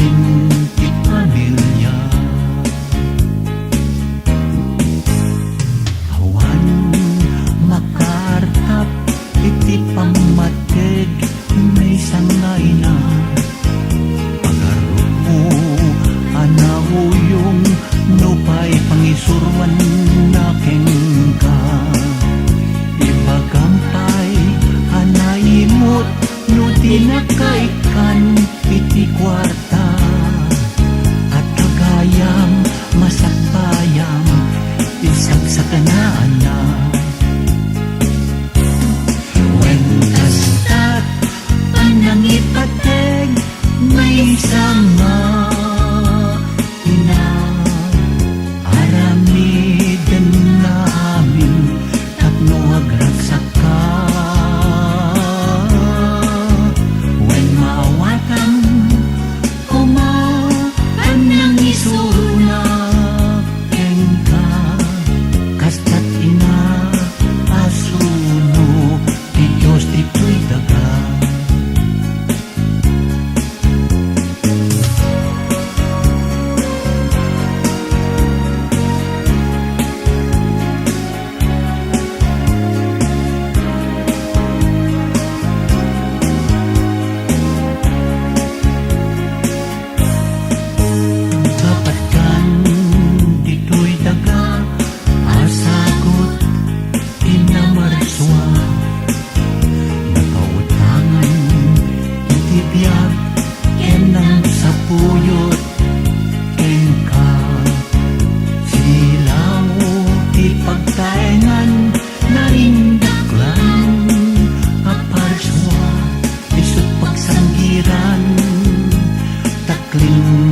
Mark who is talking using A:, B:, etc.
A: namin ti pamilya. Awan makartap iti pamatig may sangay na. Pagarup mo anawuyong nupay pangisurwan na kengka. Ipagampay anayimot no tinakaikan iti kwarta. At kagayam masakbayam isagsakanaan na. When kastat panangipateg may sama ina aramiden namin tapno agragsak ka. When mawatan kuma panangisuna kengka kastat ina asuno ti Diyos ti tuy daga. Kapatkan dito'y daga asagot inamarswa. Nakautangan itibiyag kenang sa puyot kengka. Silaw ti pagtaengan narindaklan aparswa isut pagsanggiran takling